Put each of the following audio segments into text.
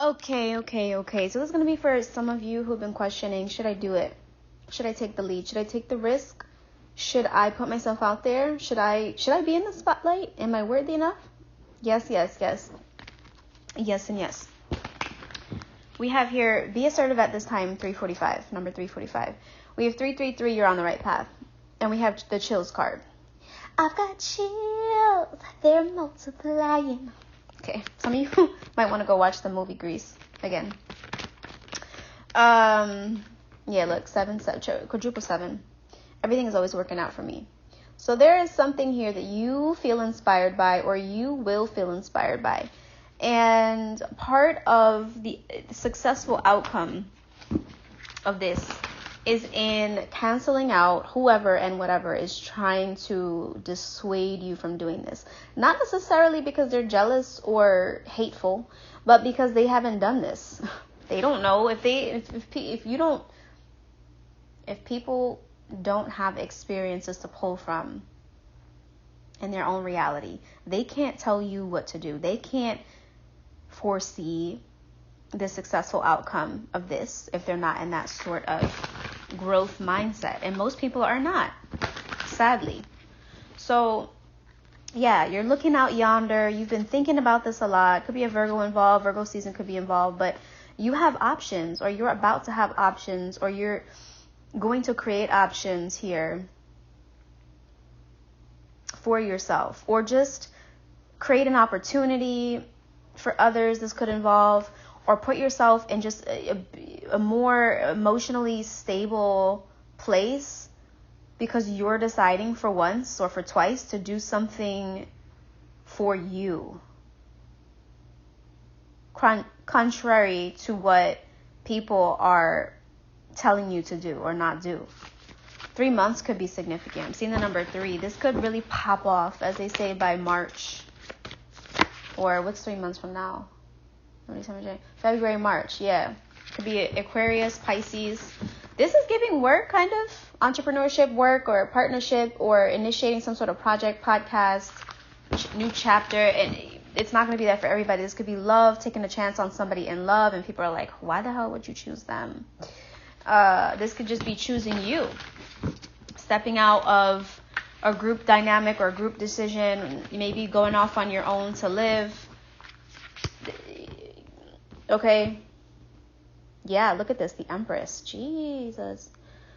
Okay. So this is going to be for some of you who've been questioning, should I do it? Should I take the lead? Should I take the risk? Should I put myself out there? Should I be in the spotlight? Am I worthy enough? Yes. Yes and yes. We have here, be assertive at this time, 345, number 345. We have 333, you're on the right path. And we have the chills card. I've got chills, they're multiplying. Okay, some of you might want to go watch the movie Grease again. Yeah, look, quadruple 7. Everything is always working out for me. So there is something here that you feel inspired by, or you will feel inspired by. And part of the successful outcome of this is in canceling out whoever and whatever is trying to dissuade you from doing this. Not necessarily because they're jealous or hateful, but because they haven't done this. They don't know if people don't have experiences to pull from in their own reality, they can't tell you what to do. They can't foresee the successful outcome of this if they're not in that sort of growth mindset. And most people are not, sadly. So yeah, you're looking out yonder. You've been thinking about this a lot. Could be a Virgo involved. Virgo season could be involved. But you have options, or you're about to have options, or you're going to create options here for yourself, or just create an opportunity for others. This could involve, or put yourself in just a more emotionally stable place because you're deciding for once or for twice to do something for you, contrary to what people are telling you to do or not do. 3 months could be significant. I'm seeing the number 3. This could really pop off, as they say, by March. Or what's 3 months from now? February, March. Yeah. Could be Aquarius, Pisces. This is giving work, kind of. Entrepreneurship work, or partnership, or initiating some sort of project, podcast, new chapter. And it's not going to be that for everybody. This could be love, taking a chance on somebody in love. And people are like, why the hell would you choose them? This could just be choosing you. Stepping out of a group dynamic or a group decision. Maybe going off on your own to live. Okay. Yeah, look at this. The Empress. Jesus.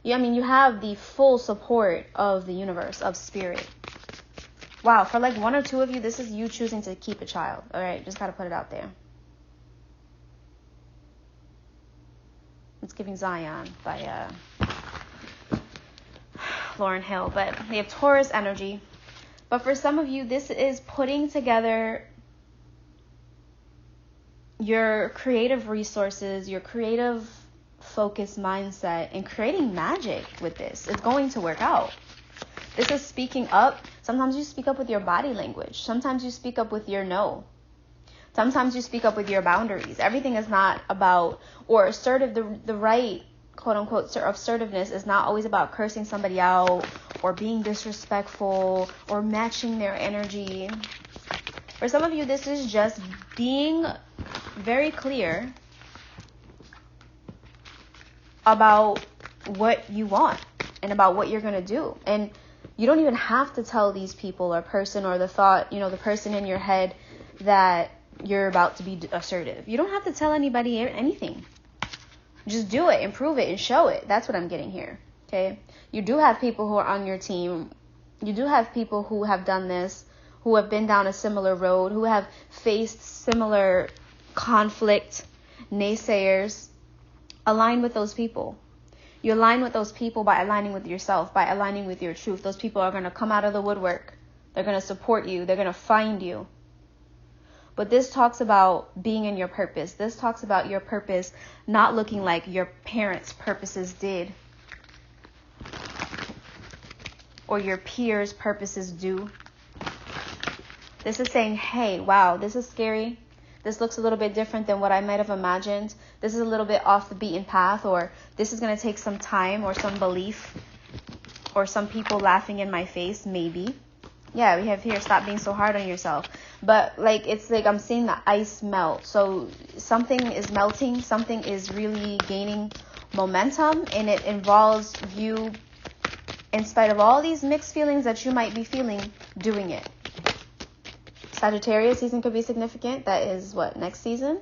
Yeah, I mean, you have the full support of the universe, of spirit. Wow, for like 1 or 2 of you, this is you choosing to keep a child. All right, just got to put it out there. It's giving Zion by Lauryn Hill. But we have Taurus energy. But for some of you, this is putting together your creative resources, your creative focused mindset, and creating magic with this. It's going to work out. This is speaking up. Sometimes you speak up with your body language. Sometimes you speak up with your no. Sometimes you speak up with your boundaries. Everything is not about, or assertive, the right, quote unquote, assertiveness is not always about cursing somebody out or being disrespectful or matching their energy. For some of you, this is just being very clear about what you want and about what you're going to do. And you don't even have to tell these people or person or the thought, the person in your head that you're about to be assertive. You don't have to tell anybody anything. Just do it and prove it and show it. That's what I'm getting here. Okay. You do have people who are on your team. You do have people who have done this, who have been down a similar road, who have faced similar conflict, naysayers. Align with those people. You align with those people by aligning with yourself, by aligning with your truth. Those people are going to come out of the woodwork. They're going to support you. They're going to find you. But this talks about being in your purpose. This talks about your purpose not looking like your parents' purposes did, or your peers' purposes do. This is saying, hey, wow, this is scary. This looks a little bit different than what I might have imagined. This is a little bit off the beaten path, or this is going to take some time or some belief or some people laughing in my face, maybe. Yeah, we have here, stop being so hard on yourself. But like, it's like I'm seeing the ice melt. So something is melting, something is really gaining momentum, and it involves you, in spite of all these mixed feelings that you might be feeling, doing it. Sagittarius season could be significant. That is what, next season?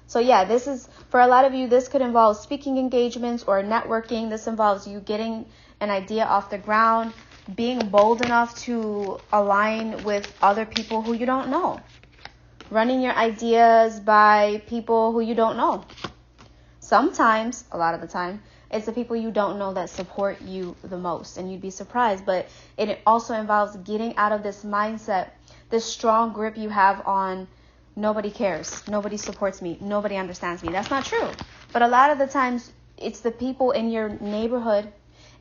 So yeah, this is, for a lot of you, this could involve speaking engagements or networking. This involves you getting an idea off the ground, being bold enough to align with other people who you don't know. Running your ideas by people who you don't know. Sometimes, a lot of the time, it's the people you don't know that support you the most, and you'd be surprised. But it also involves getting out of this mindset, this strong grip you have on nobody cares, nobody supports me, nobody understands me. That's not true. But a lot of the times, it's the people in your neighborhood,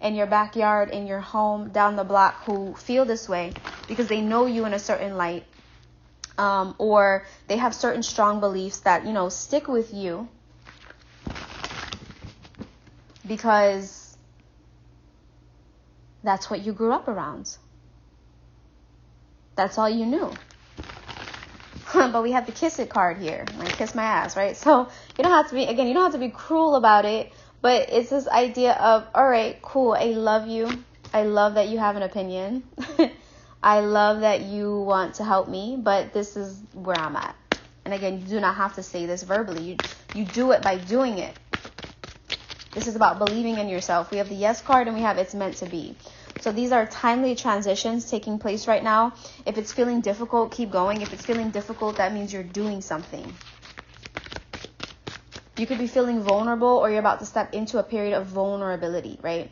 in your backyard, in your home, down the block, who feel this way because they know you in a certain light, or they have certain strong beliefs that, you know, stick with you because that's what you grew up around. That's all you knew. But we have the kiss it card here. Like, kiss my ass, right? So you don't have to be, again, you don't have to be cruel about it, but it's this idea of, all right, cool, I love you. I love that you have an opinion. I love that you want to help me, but this is where I'm at. And again, you do not have to say this verbally. You do it by doing it. This is about believing in yourself. We have the yes card and we have it's meant to be. So these are timely transitions taking place right now. If it's feeling difficult, keep going. If it's feeling difficult, that means you're doing something. You could be feeling vulnerable, or you're about to step into a period of vulnerability, right?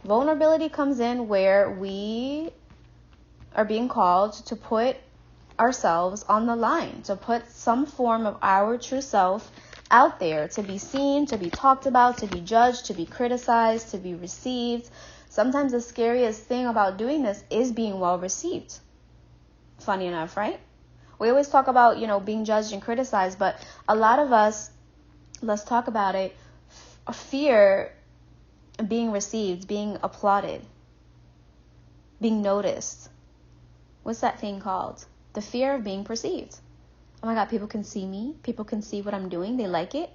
Vulnerability comes in where we are being called to put ourselves on the line, to put some form of our true self out there, to be seen, to be talked about, to be judged, to be criticized, to be received. Sometimes the scariest thing about doing this is being well received. Funny enough, right? We always talk about, you know, being judged and criticized, but a lot of us, let's talk about it, fear being received, being applauded, being noticed. What's that thing called? The fear of being perceived. Oh my God, people can see me. People can see what I'm doing. They like it.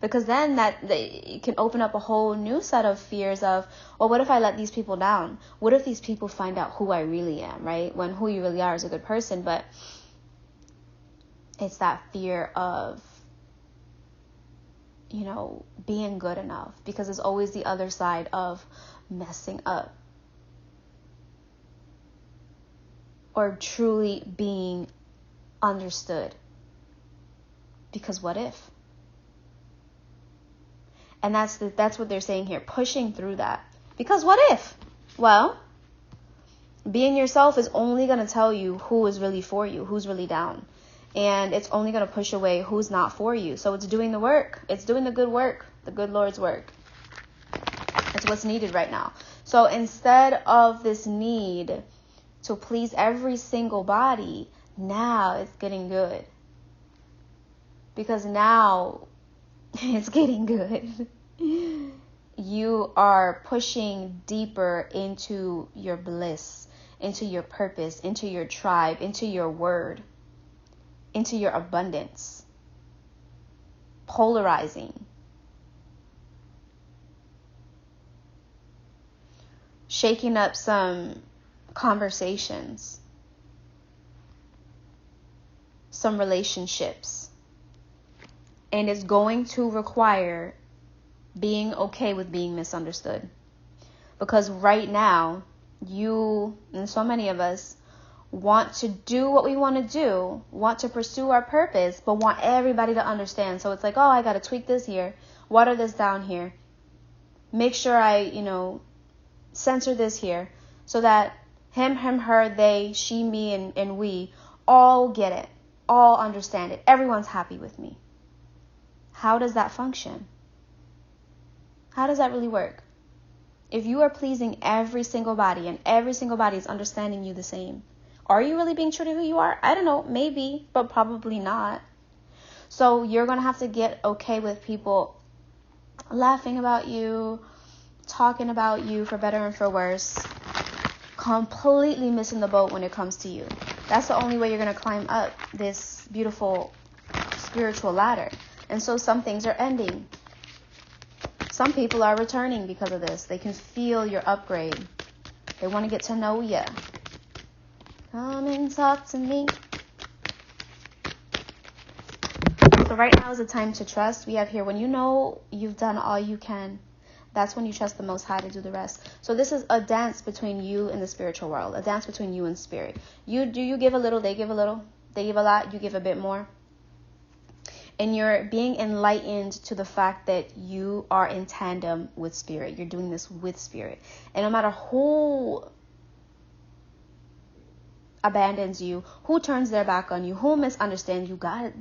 Because then it can open up a whole new set of fears of, well, what if I let these people down? What if these people find out who I really am, right? When who you really are is a good person. But it's that fear of, you know, being good enough. Because there's always the other side of messing up. Or truly being understood. Because what if? And that's what they're saying here, pushing through that. Because what if? Well, being yourself is only going to tell you who is really for you, who's really down. And it's only going to push away who's not for you. So it's doing the work. It's doing the good work, the good Lord's work. It's what's needed right now. So instead of this need to please every single body, now it's getting good. Because now it's getting good. You are pushing deeper into your bliss, into your purpose, into your tribe, into your word, into your abundance. Polarizing. Shaking up some conversations, some relationships. And it's going to require being okay with being misunderstood. Because right now, you and so many of us want to do what we want to do, want to pursue our purpose, but want everybody to understand. So it's like, oh, I got to tweak this here, water this down here, make sure I, censor this here, so that him, her, they, she, me, and we all get it, all understand it. Everyone's happy with me. How does that function? How does that really work? If you are pleasing every single body and every single body is understanding you the same, are you really being true to who you are? I don't know, maybe, but probably not. So you're going to have to get okay with people laughing about you, talking about you for better and for worse, completely missing the boat when it comes to you. That's the only way you're going to climb up this beautiful spiritual ladder. And so some things are ending. Some people are returning because of this. They can feel your upgrade. They want to get to know you. Come and talk to me. So right now is the time to trust. We have here, when you know you've done all you can, that's when you trust the Most High to do the rest. So this is a dance between you and the spiritual world. A dance between you and spirit. You give a little, they give a little. They give a lot, you give a bit more. And you're being enlightened to the fact that you are in tandem with spirit. You're doing this with spirit. And no matter who abandons you, who turns their back on you, who misunderstands you, God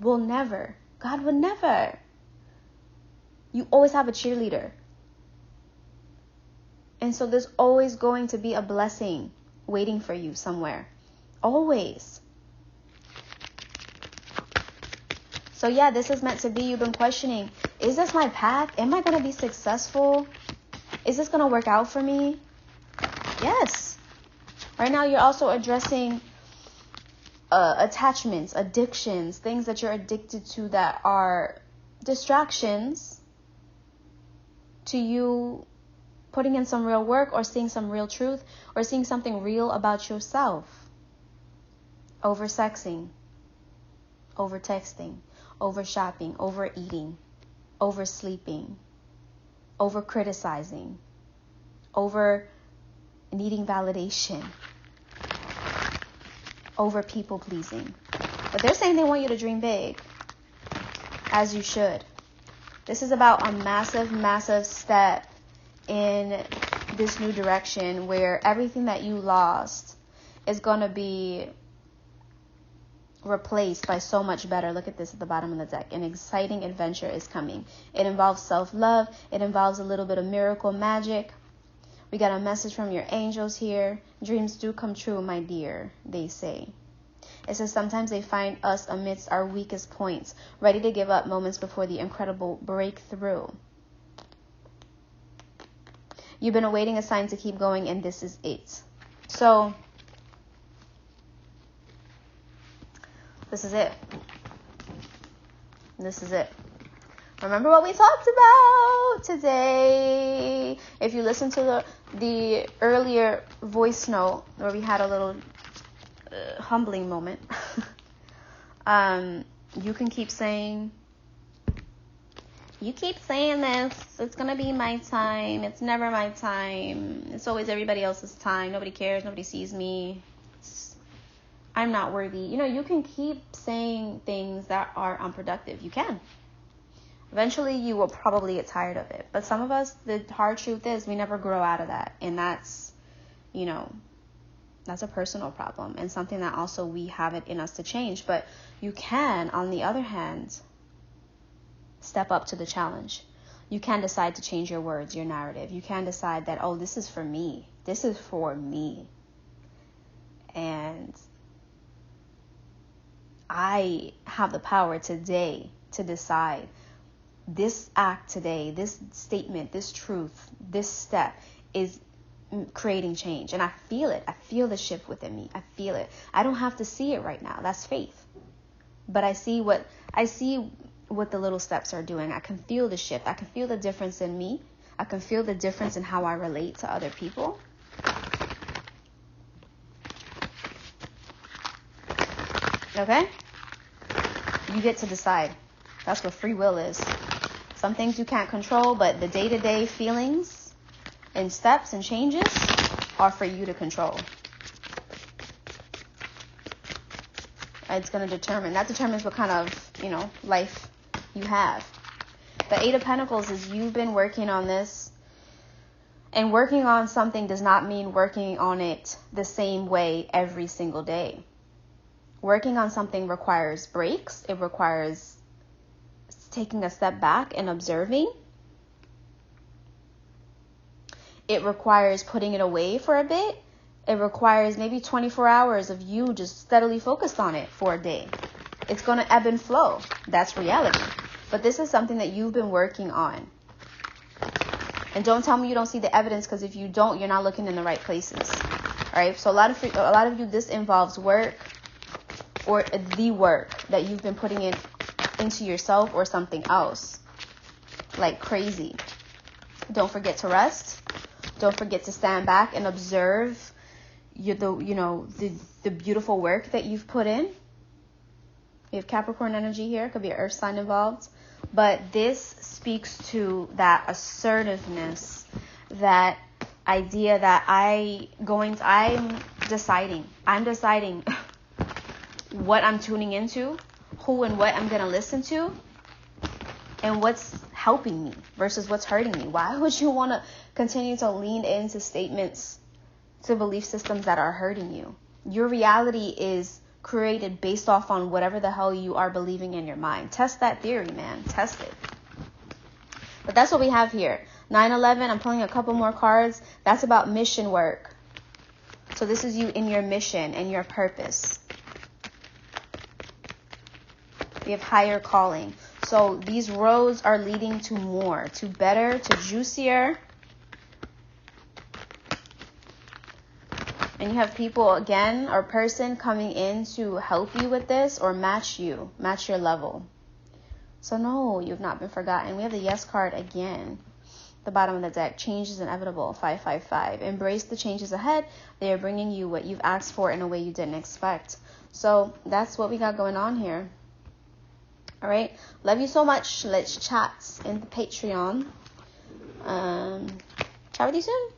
will never. God would never. You always have a cheerleader. And so there's always going to be a blessing waiting for you somewhere. Always. So yeah, this is meant to be. You've been questioning, is this my path? Am I going to be successful? Is this going to work out for me? Yes. Right now, you're also addressing attachments, addictions, things that you're addicted to that are distractions to you putting in some real work or seeing some real truth or seeing something real about yourself. Over-sexing, over-texting, over-shopping, overeating, oversleeping, over-criticizing, over-needing validation, over-people-pleasing. But they're saying they want you to dream big, as you should. This is about a massive, massive step in this new direction where everything that you lost is going to be replaced by so much better. Look at this at the bottom of the deck. An exciting adventure is coming. It involves self-love. It involves a little bit of miracle magic. We got a message from your angels here. Dreams do come true, my dear, they say. It says sometimes they find us amidst our weakest points, ready to give up moments before the incredible breakthrough. You've been awaiting a sign to keep going, and this is it. So this is it. This is it. Remember what we talked about today. If you listen to the earlier voice note where we had a little humbling moment, you can keep saying, you keep saying this, it's going to be my time. It's never my time. It's always everybody else's time. Nobody cares. Nobody sees me. I'm not worthy. You can keep saying things that are unproductive. You can. Eventually, you will probably get tired of it. But some of us, the hard truth is we never grow out of that. And that's, that's a personal problem and something that also we have it in us to change. But you can, on the other hand, step up to the challenge. You can decide to change your words, your narrative. You can decide that, oh, this is for me. This is for me. And I have the power today to decide this act today, this statement, this truth, this step is creating change. And I feel it. I feel the shift within me. I feel it. I don't have to see it right now. That's faith. But I see what the little steps are doing. I can feel the shift. I can feel the difference in me. I can feel the difference in how I relate to other people. Okay? You get to decide. That's what free will is. Some things you can't control, but the day-to-day feelings and steps and changes are for you to control. It's going to that determines what kind of, life you have. The Eight of Pentacles is you've been working on this, and working on something does not mean working on it the same way every single day. Working on something requires breaks. It requires taking a step back and observing. It requires putting it away for a bit. It requires maybe 24 hours of you just steadily focused on it for a day. It's going to ebb and flow. That's reality. But this is something that you've been working on. And don't tell me you don't see the evidence, because if you don't, you're not looking in the right places. All right. So a lot of you, this involves work, or the work that you've been putting into yourself or something else, like crazy. Don't forget to rest. Don't forget to stand back and observe the beautiful work that you've put in. We have Capricorn energy here. Could be an earth sign involved. But this speaks to that assertiveness, that idea that I'm deciding what I'm tuning into, who and what I'm going to listen to, and what's helping me versus what's hurting me. Why would you want to continue to lean into statements, to belief systems that are hurting you? Your reality is created based off on whatever the hell you are believing in your mind. Test that theory, man. Test it. But that's what we have here. 9/11, I'm pulling a couple more cards. That's about mission work. So this is you in your mission and your purpose. We have higher calling. So these roads are leading to more, to better, to juicier. And you have people, again, or person coming in to help you with this or match your level. So no, you've not been forgotten. We have the yes card again. The bottom of the deck, change is inevitable, 555. Embrace the changes ahead. They are bringing you what you've asked for in a way you didn't expect. So that's what we got going on here. All right. Love you so much. Let's chat in the Patreon. Chat with you soon.